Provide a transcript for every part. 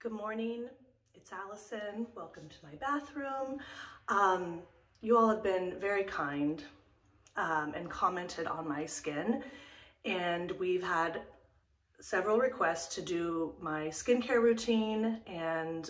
Good morning, it's Allison. Welcome to my bathroom. You all have been very kind and commented on my skin, and we've had several requests to do my skincare routine and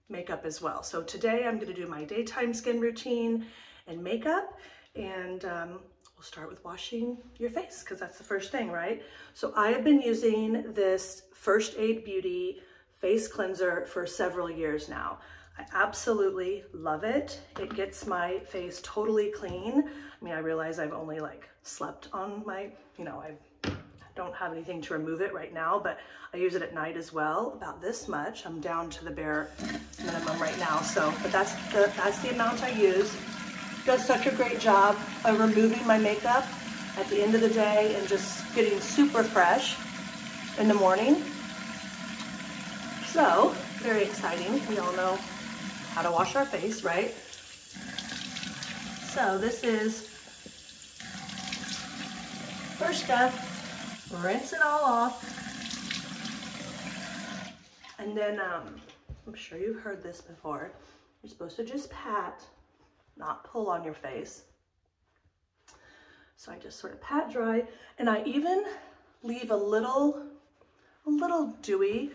makeup as well. So today I'm going to do my daytime skin routine and makeup, and we'll start with washing your face because that's the first thing, right? So I have been using this First Aid Beauty face cleanser for several years now. I absolutely love it. It gets my face totally clean. I mean, I realize I've only like slept on my, I don't have anything to remove it right now, but I use it at night as well, about this much. I'm down to the bare minimum right now. So, but that's the amount I use. It does such a great job of removing my makeup at the end of the day and just getting super fresh in the morning. So, very exciting. We all know how to wash our face, right? So this is, first step, rinse it all off. And then, I'm sure you've heard this before, you're supposed to just pat, not pull on your face. So I just sort of pat dry, and I even leave a little dewy,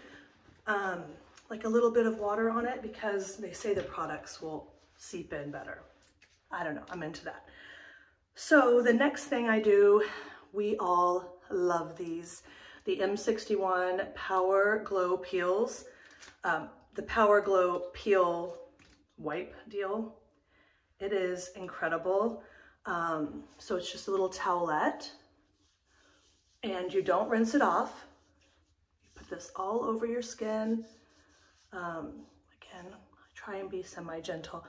like a little bit of water on it because they say the products will seep in better. I don't know, I'm into that. So the next thing I do, we all love these, the M-61 Power Glow Peels, the Power Glow Peel Wipe deal. It is incredible. So it's just a little towelette, and you don't rinse it off. You put this all over your skin. Again, I try and be semi-gentle,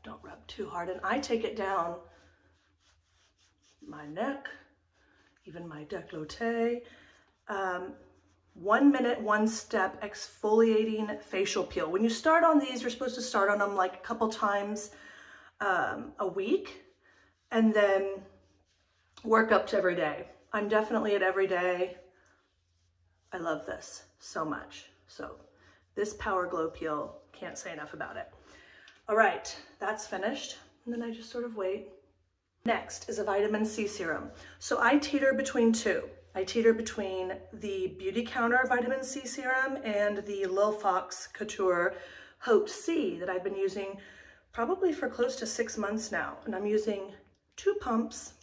don't rub too hard. And I take it down my neck, even my décolleté. 1 minute, 1 step exfoliating facial peel. When you start on these, you're supposed to start on them like a couple times a week and then work up to every day. I'm definitely at every day. I love this so much. So this Power Glow Peel, can't say enough about it. All right, that's finished. And then I just sort of wait. Next is a vitamin C serum. So I teeter between two. I teeter between the Beauty Counter Vitamin C Serum and the Lil Fox Couture Haute C that I've been using probably for close to 6 months now. And I'm using 2 pumps.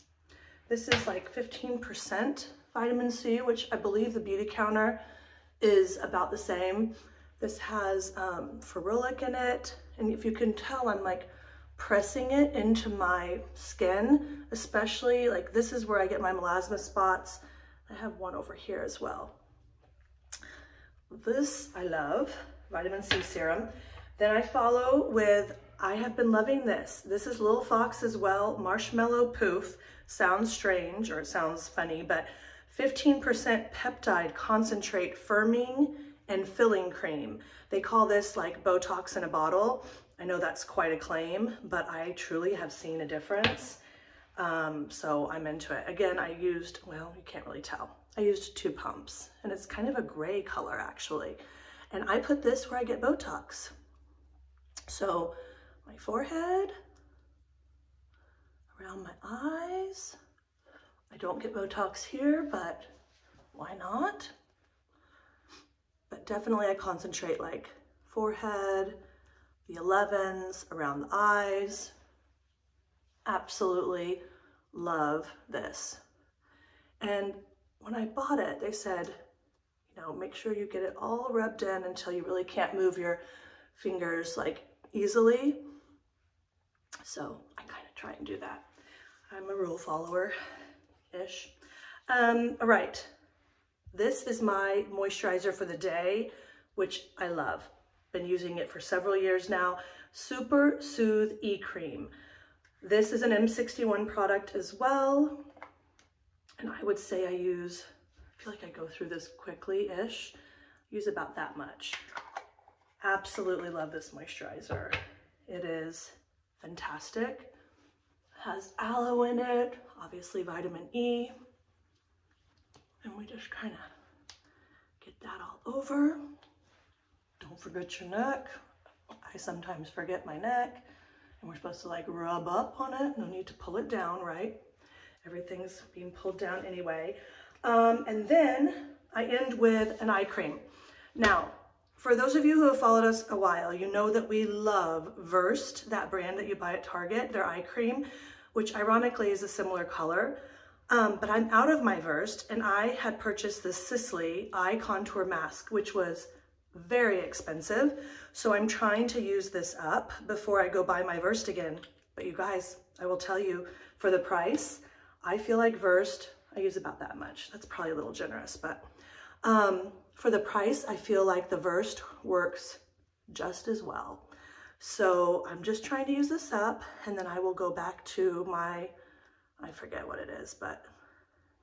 This is like 15% vitamin C, which I believe the Beauty Counter is about the same. This has ferulic in it. And if you can tell, I'm like pressing it into my skin, especially like this is where I get my melasma spots. I have one over here as well. This I love, vitamin C serum. Then I follow with, I have been loving this. This is Lil Fox as well, Marshmallow Poof. Sounds strange, or it sounds funny, but 15% peptide concentrate firming and filling cream. They call this like Botox in a bottle. I know that's quite a claim, but I truly have seen a difference. So I'm into it. Again, I used, well, you can't really tell. I used 2 pumps, and it's kind of a gray color actually. And I put this where I get Botox. So my forehead, around my eyes. I don't get Botox here, but why not? But definitely I concentrate like forehead, the 11s, around the eyes. Absolutely love this. And when I bought it, they said, make sure you get it all rubbed in until you really can't move your fingers like easily. So I kind of try and do that. I'm a rule follower-ish. All right, this is my moisturizer for the day, which I love. Been using it for several years now. Super Soothe E-Cream. This is an M-61 product as well. And I would say I feel like I go through this quickly-ish. Use about that much. Absolutely love this moisturizer. It is fantastic. Has aloe in it, obviously vitamin E. And we just kind of Get that all over. Don't forget your neck. I sometimes forget my neck. And we're supposed to like rub up on it. No need to pull it down, right? Everything's being pulled down anyway. And then I end with an eye cream. Now, for those of you who have followed us a while, you know that we love Versed, that brand that you buy at Target, their eye cream, which ironically is a similar color. But I'm out of my Versed, and I had purchased the Sisley eye contour mask, which was very expensive. So I'm trying to use this up before I go buy my Versed again. But you guys, I will tell you, for the price, I feel like Versed, I use about that much. That's probably a little generous, but for the price, I feel like the Versed works just as well. So I'm just trying to use this up, and then I will go back to my, I forget what it is, but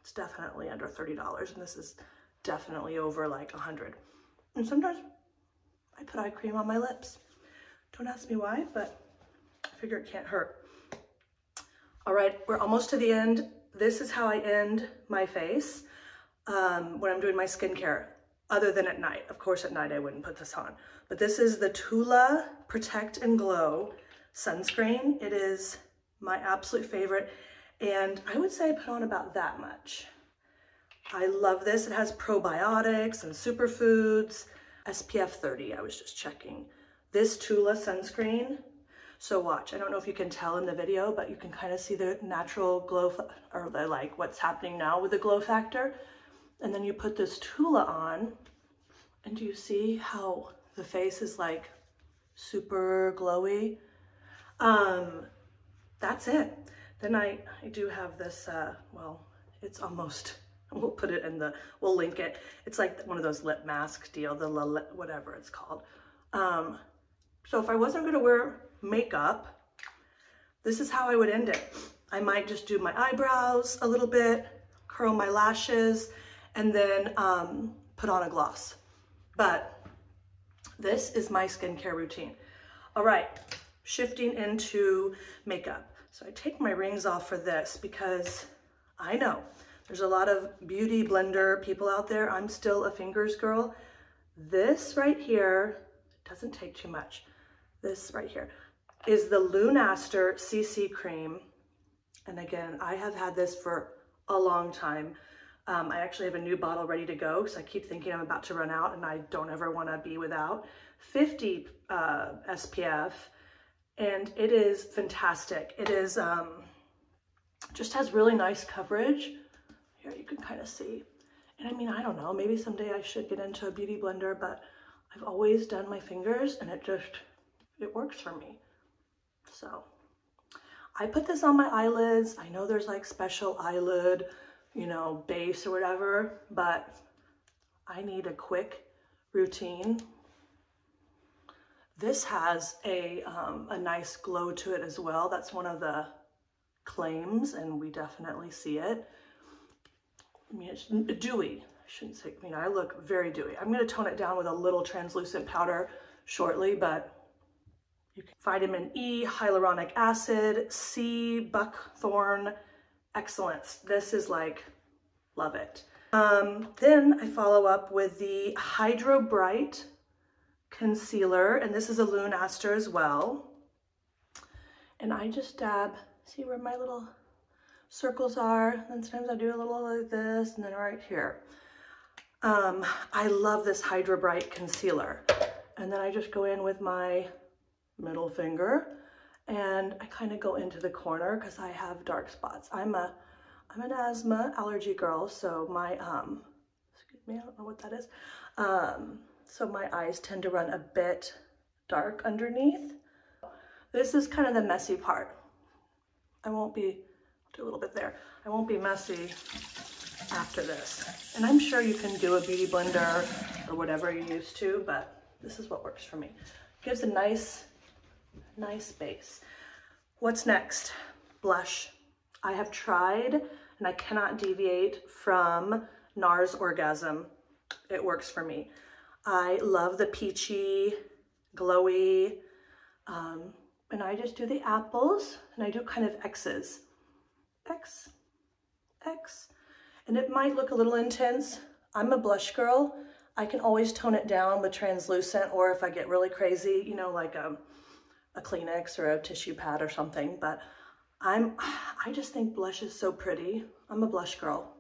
it's definitely under $30, and this is definitely over like 100. And sometimes I put eye cream on my lips. Don't ask me why, but I figure it can't hurt. All right, we're almost to the end. This is how I end my face when I'm doing my skincare, other than at night. Of course, at night I wouldn't put this on. But this is the Tula Protect and Glow sunscreen. It is my absolute favorite, and I would say I put on about that much. I love this. It has probiotics and superfoods, SPF 30, I was just checking. This Tula sunscreen, so watch. I don't know if you can tell in the video, but you can kind of see the natural glow, or the, like what's happening now with the glow factor. And then you put this Tula on, and do you see how the face is like super glowy? That's it. Then I do have this, well, it's almost, we'll put it in the, we'll link it. It's like one of those lip mask deal, the whatever it's called. So if I wasn't gonna wear makeup, this is how I would end it. I might just do my eyebrows a little bit, curl my lashes, and then put on a gloss. But this is my skincare routine. All right, shifting into makeup. So I take my rings off for this because I know there's a lot of beauty blender people out there. I'm still a fingers girl. This right here, doesn't take too much. This right here is the Loonaster Cc Cream. And again, I have had this for a long time. I actually have a new bottle ready to go because I keep thinking I'm about to run out, and I don't ever want to be without. 50 SPF, and it is fantastic. It is just has really nice coverage. Here you can kind of see. And I mean, I don't know, maybe someday I should get into a beauty blender, but I've always done my fingers, and it works for me. So I put this on my eyelids. I know there's like special eyelid, you know, base or whatever, but I need a quick routine. This has a nice glow to it as well. That's one of the claims, and we definitely see it. I mean, it's dewy. I shouldn't say, I mean, I look very dewy. I'm gonna tone it down with a little translucent powder shortly, but you can. Vitamin E, hyaluronic acid, C, buckthorn, excellence. This is like, love it. Then I follow up with the Hydra Bright concealer, and this is a Lune+Aster as well. And I just dab, see where my little circles are? And sometimes I do a little like this, and then right here. I love this Hydra Bright concealer. And then I just go in with my middle finger, and I kind of go into the corner because I have dark spots. I'm an asthma allergy girl, so my, excuse me, I don't know what that is. So my eyes tend to run a bit dark underneath. This is kind of the messy part. I won't be, do a little bit there. I won't be messy after this. And I'm sure you can do a beauty blender or whatever you're used to, but this is what works for me. Gives a nice base. What's next? Blush. I have tried, and I cannot deviate from Nars Orgasm. It works for me. I love the peachy, glowy, and I just do the apples, and I do kind of X's. X, X. And it might look a little intense. I'm a blush girl. I can always tone it down with translucent, or if I get really crazy, you know, like a Kleenex or a tissue pad or something. But I just think blush is so pretty. I'm a blush girl.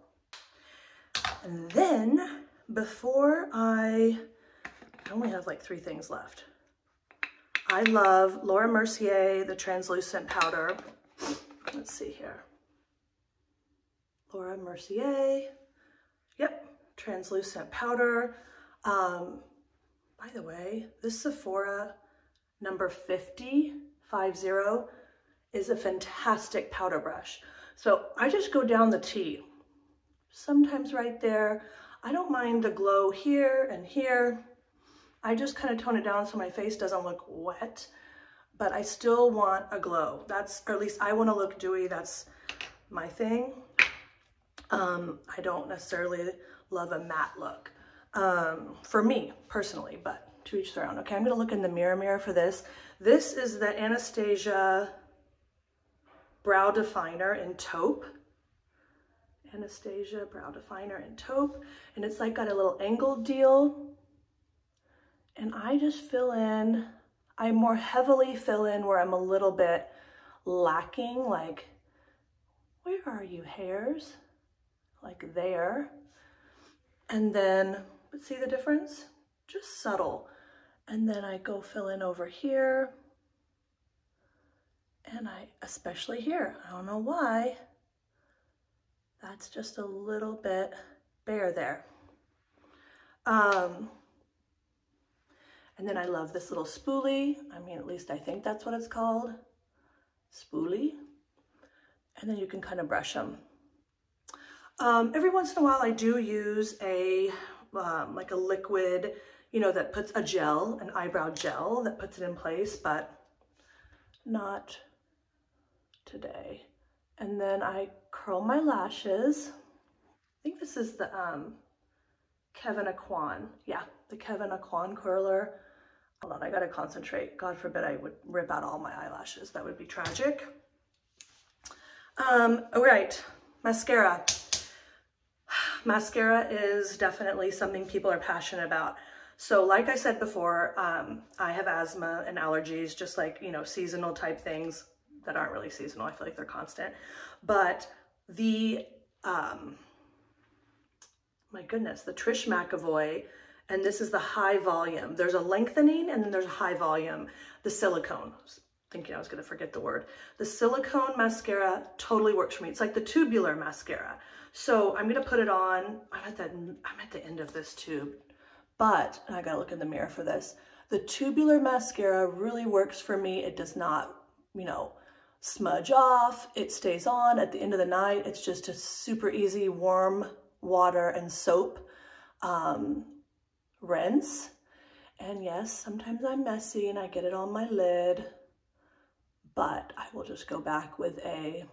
And then before I only have like 3 things left. I love Laura Mercier, the translucent powder. Let's see here. Laura Mercier. Yep, translucent powder. By the way, this Sephora number 50 is a fantastic powder brush. So I just go down the T, sometimes right there. I don't mind the glow here and here. I just kind of tone it down so my face doesn't look wet, but I still want a glow. Or at least I want to look dewy. That's my thing. I don't necessarily love a matte look for me personally, but to each their own. Okay, I'm gonna look in the mirror for this. This is the Anastasia Brow Definer in Taupe. Anastasia Brow Definer in Taupe. And it's like got a little angled deal. And I just fill in, I more heavily fill in where I'm a little bit lacking, like, where are you hairs? Like there. And then, but see the difference? Just subtle. And then I go fill in over here. And especially here, I don't know why, that's just a little bit bare there. And then I love this little spoolie. I mean, at least I think that's what it's called. Spoolie. And then you can kind of brush them. Every once in a while I do use like a liquid, you know, that puts a gel, an eyebrow gel that puts it in place, but not today. And then I curl my lashes. I think this is the Kevin Aquan. Yeah, the Kevin Aquan curler. Hold on, I gotta concentrate. God forbid I would rip out all my eyelashes. That would be tragic. All right, mascara. Mascara is definitely something people are passionate about. So like I said before, I have asthma and allergies, just like, you know, seasonal type things that aren't really seasonal. I feel like they're constant. But the, my goodness, the Trish McEvoy, and this is the high volume. There's a lengthening and then there's a high volume, the silicone. I was thinking I was gonna forget the word. The silicone mascara totally works for me. It's like the tubular mascara. So I'm gonna put it on. I'm at the end of this tube, but I gotta look in the mirror for this. The tubular mascara really works for me. It does not, you know, smudge off. It stays on at the end of the night. It's just a super easy warm water and soap rinse. And yes, sometimes I'm messy and I get it on my lid, but I will just go back with a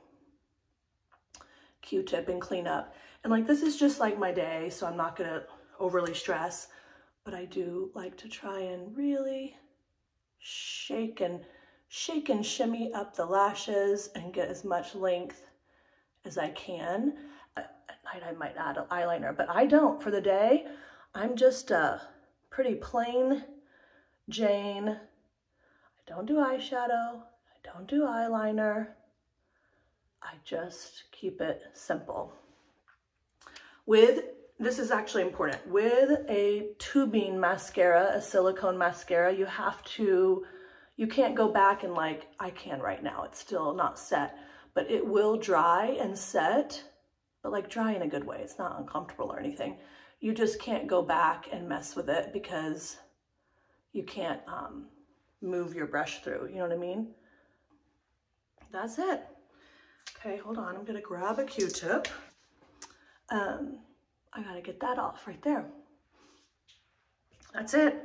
Q-tip and clean up. And like, this is just like my day, so I'm not gonna overly stress, but I do like to try and really shake and shimmy up the lashes and get as much length as I can. At night I might add an eyeliner, but I don't. For the day, I'm just a pretty plain Jane. I don't do eyeshadow, I don't do eyeliner. I just keep it simple. This is actually important, with a tubing mascara, a silicone mascara, you can't go back and like, I can right now, it's still not set, but it will dry and set, but like dry in a good way. It's not uncomfortable or anything. You just can't go back and mess with it because you can't move your brush through, you know what I mean? That's it. Okay, hold on, I'm gonna grab a Q-tip. I gotta get that off right there. That's it.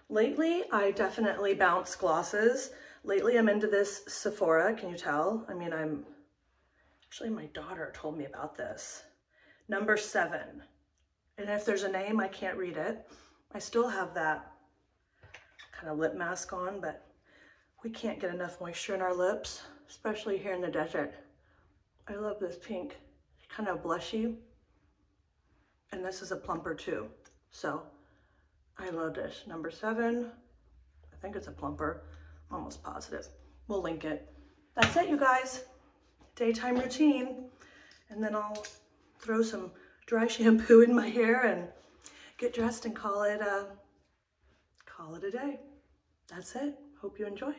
Lately, I definitely bounce glosses. Lately, I'm into this Sephora, can you tell? I mean, actually my daughter told me about this. Number 7. And if there's a name, I can't read it. I still have that kind of lip mask on, but we can't get enough moisture in our lips, especially here in the desert. I love this pink, kind of blushy. And this is a plumper too. So I love this. Number 7. I think it's a plumper. I'm almost positive. We'll link it. That's it, you guys. Daytime routine. And then I'll throw some dry shampoo in my hair and get dressed and call it a day. That's it. Hope you enjoy.